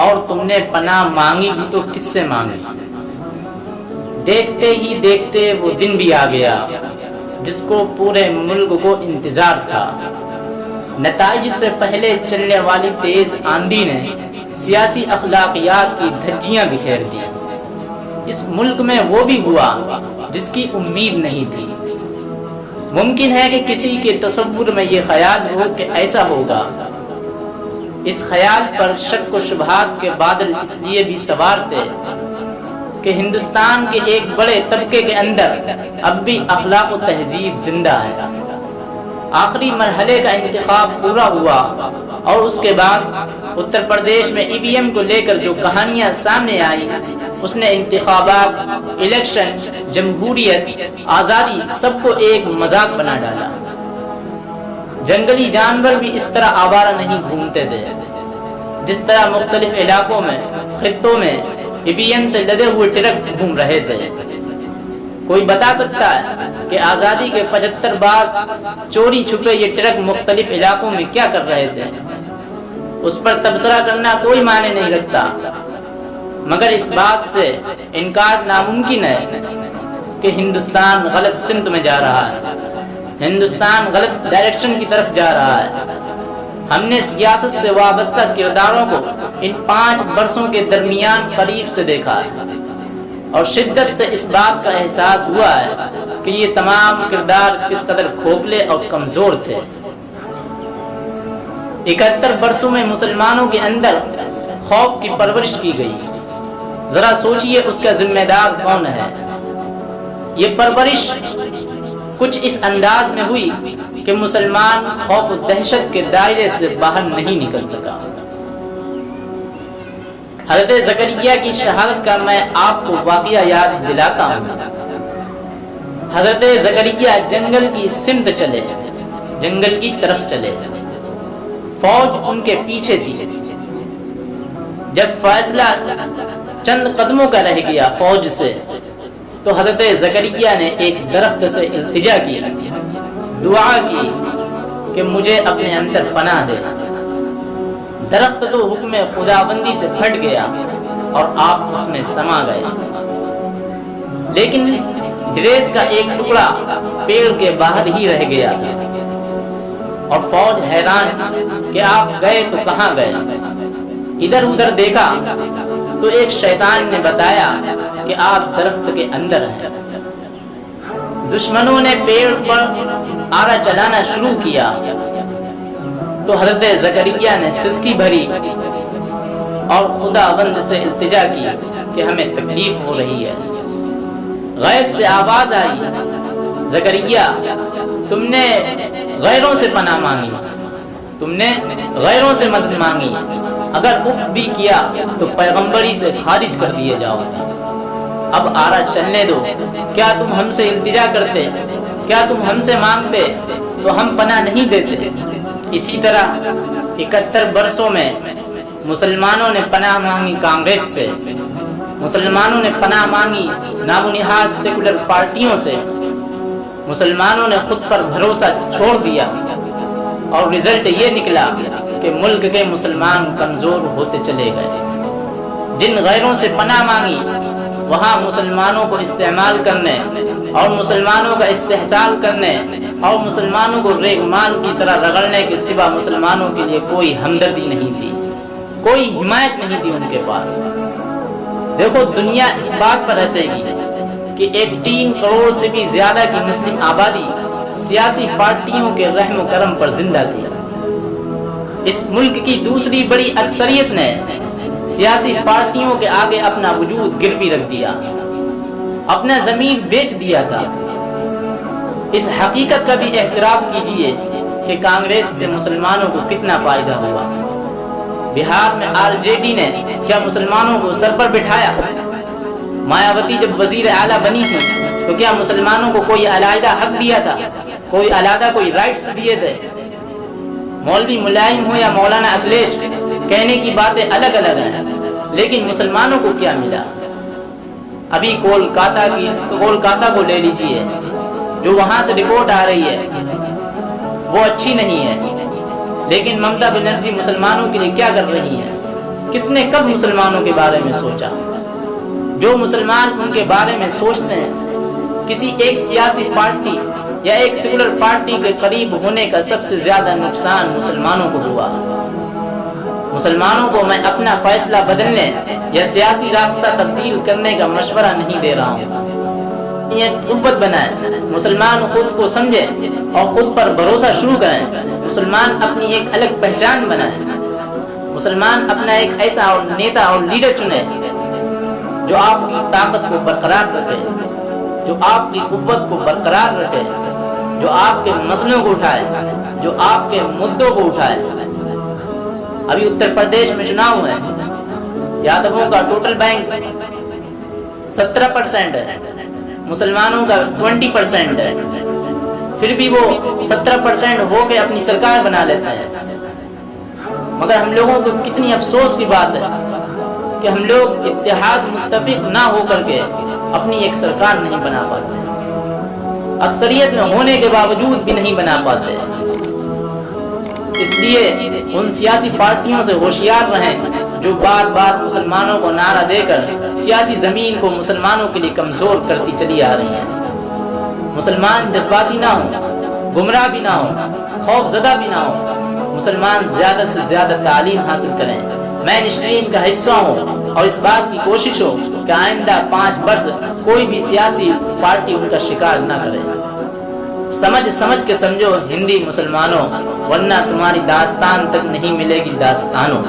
اور تم نے پناہ مانگی بھی تو کس سے مانگی؟ دیکھتے ہی دیکھتے وہ دن بھی آ گیا جس کو پورے ملک کو انتظار تھا۔ نتائج سے پہلے چلنے والی تیز آندھی نے سیاسی اخلاقیات کی دھجیاں بکھیر دی۔ اس ملک میں وہ بھی ہوا جس کی امید نہیں تھی۔ ممکن ہے کہ کسی کے تصور میں یہ خیال ہو کہ ایسا ہوگا۔ اس خیال پر شک و شبہات کے بادل اس لیے بھی سوار تھے کہ ہندوستان کے ایک بڑے طبقے کے اندر اب بھی اخلاق و تہذیب زندہ ہے۔ آخری مرحلے کا انتخاب پورا ہوا اور اس کے بعد اتر پردیش میں ای وی ایم کو لے کر جو کہانیاں سامنے آئی، اس نے انتخابات، الیکشن، جمہوریت، آزادی سب کو ایک مذاق بنا ڈالا۔ جنگلی جانور بھی اس طرح آوارہ نہیں گھومتے تھے جس طرح مختلف علاقوں میں، خطوں میں ای وی ایم سے لدے ہوئے ٹرک گھوم رہے تھے۔ کوئی بتا سکتا ہے کہ آزادی کے 75 بعد چوری چھپے یہ ٹرک مختلف علاقوں میں کیا کر رہے تھے؟ اس پر تبصرہ کرنا کوئی معنی نہیں رکھتا، مگر اس بات سے انکار ناممکن ہے کہ ہندوستان غلط سمت میں جا رہا ہے، ہندوستان غلط ڈائریکشن کی طرف جا رہا ہے۔ ہم نے سیاست سے وابستہ کرداروں کو ان 5 برسوں کے درمیان قریب سے دیکھا ہے اور شدت سے اس بات کا احساس ہوا ہے کہ یہ تمام کردار کس قدر کھوکھلے اور کمزور تھے۔ 71 برسوں میں مسلمانوں کے اندر خوف کی پرورش کی گئی۔ ذرا سوچئے اس کا ذمہ دار کون ہے؟ یہ پرورش کچھ اس انداز میں ہوئی کہ مسلمان خوف و دہشت کے دائرے سے باہر نہیں نکل سکا۔ حضرت زکریا کی شہادت کا میں آپ کو واقعہ یاد دلاتا ہوں۔ حضرت زکریا جنگل کی سمت چلے، جنگل کی طرف چلے، فوج ان کے پیچھے تھی۔ جب فیصلہ چند قدموں کا رہ گیا فوج سے، تو حضرت زکریا نے ایک درخت سے التجا کی، دعا کی کہ مجھے اپنے اندر پناہ دے۔ درخت تو حکم خداوندی سے پھٹ گیا اور آپ اس میں سما گئے، لیکن ڈریس کا ایک ٹکڑا پیڑ کے باہر ہی رہ گیا تھا اور فوج حیران کہ آپ گئے تو کہاں گئے۔ ادھر ادھر دیکھا تو ایک شیطان نے بتایا کہ آپ درخت کے اندر ہیں۔ دشمنوں نے پیڑ پر آرا چلانا شروع کیا تو حضرت زکریا نے سسکی بھری اور خداوند سے التجا کی کہ ہمیں تکلیف ہو رہی ہے۔ غیب سے آواز آئی، زکریا تم نے غیروں سے پناہ مانگی، تم نے غیروں سے مدد مانگی، اگر اف بھی کیا تو پیغمبری سے خارج کر دیے جاؤ۔ اب آرا چلنے دو، کیا تم ہم سے التجا کرتے، کیا تم ہم سے مانگتے تو ہم پناہ نہیں دیتے۔ اسی طرح 71 برسوں میں مسلمانوں نے پناہ مانگی کانگریس سے، مسلمانوں نے پناہ مانگی نام و نہاد سیکولر پارٹیوں سے، مسلمانوں نے خود پر بھروسہ چھوڑ دیا اور رزلٹ یہ نکلا کہ ملک کے مسلمان کمزور ہوتے چلے گئے۔ جن غیروں سے پناہ مانگی وہاں مسلمانوں کو استعمال کرنے اور مسلمانوں کا استحصال کرنے اور مسلمانوں کو ریگ مال کی طرح رگڑنے کے سوا مسلمانوں کے لیے کوئی ہمدردی نہیں تھی، کوئی حمایت نہیں تھی ان کے پاس۔ دیکھو دنیا اس بات پر ہنسے گی کہ 18 کروڑ سے بھی زیادہ کی مسلم آبادی سیاسی پارٹیوں کے رحم و کرم پر زندہ تھی۔ اس ملک کی دوسری بڑی اکثریت نے سیاسی پارٹیوں کے آگے اپنا وجود گروی رکھ دیا، اپنا زمین بیچ دیا تھا۔ اس حقیقت کا بھی اعتراف کیجئے کہ کانگریس سے مسلمانوں کو کتنا فائدہ ہوا۔ بہار میں آر جے ڈی نے کیا مسلمانوں کو سر پر بٹھایا؟ مایاوتی جب وزیر اعلیٰ بنی تھی تو کیا مسلمانوں کو کوئی علیحدہ حق دیا تھا، کوئی علیحدہ کوئی رائٹس دیے تھے؟ مولوی ملائم ہو یا مولانا اکھلیش، کہنے کی باتیں الگ الگ ہیں، لیکن مسلمانوں کو کیا ملا؟ ابھی کولکاتہ کو لے لیجئے، جو وہاں سے رپورٹ آ رہی ہے وہ اچھی نہیں ہے، لیکن ممتا بنرجی مسلمانوں کے لیے کیا کر رہی ہیں؟ کس نے کب مسلمانوں کے بارے میں سوچا؟ جو مسلمان ان کے بارے میں سوچتے ہیں کسی ایک سیاسی پارٹی یا ایک سیکولر پارٹی کے قریب ہونے کا سب سے زیادہ نقصان مسلمانوں کو ہوا۔ مسلمانوں کو میں اپنا فیصلہ بدلنے یا سیاسی راستہ تبدیل کرنے کا مشورہ نہیں دے رہا ہوں۔ یہ قوت بنائیں، مسلمان خود کو سمجھیں اور خود پر بھروسہ شروع کریں۔ مسلمان اپنی ایک الگ پہچان بنائیں۔ مسلمان اپنا ایک ایسا اور نیتا اور لیڈر چنے جو آپ کی طاقت کو برقرار رکھے، جو آپ کی قوت کو برقرار رکھے، جو آپ کے مسئلوں کو اٹھائے، جو آپ کے مدعوں کو اٹھائے۔ ابھی اتر پردیش میں چناؤ ہے، یادووں کا ٹوٹل بینک 17% ہے، مسلمانوں کا 20% ہے، پھر بھی وہ 17% ہو کے اپنی سرکار بنا لیتے ہیں۔ مگر ہم لوگوں کو کتنی افسوس کی بات ہے کہ ہم لوگ اتحاد متفق نہ ہو کر کے اپنی ایک سرکار نہیں بنا پاتے، اکثریت میں ہونے کے باوجود بھی نہیں بنا پاتے۔ اس لیے ان سیاسی پارٹیوں سے ہوشیار رہیں جو بار بار مسلمانوں کو نعرہ دے کر سیاسی زمین کو مسلمانوں کے لیے کمزور کرتی چلی آ رہی ہیں۔ مسلمان جذباتی نہ ہوں، گمراہ بھی نہ ہوں، خوف زدہ بھی نہ ہوں۔ مسلمان زیادہ سے زیادہ تعلیم حاصل کریں، مین اسٹریم کا حصہ ہوں، اور اس بات کی کوشش ہو کہ آئندہ 5 برس کوئی بھی سیاسی پارٹی ان کا شکار نہ کرے۔ سمجھ کے سمجھو ہندی مسلمانوں، ورنہ تمہاری داستان تک نہیں ملے گی داستانوں۔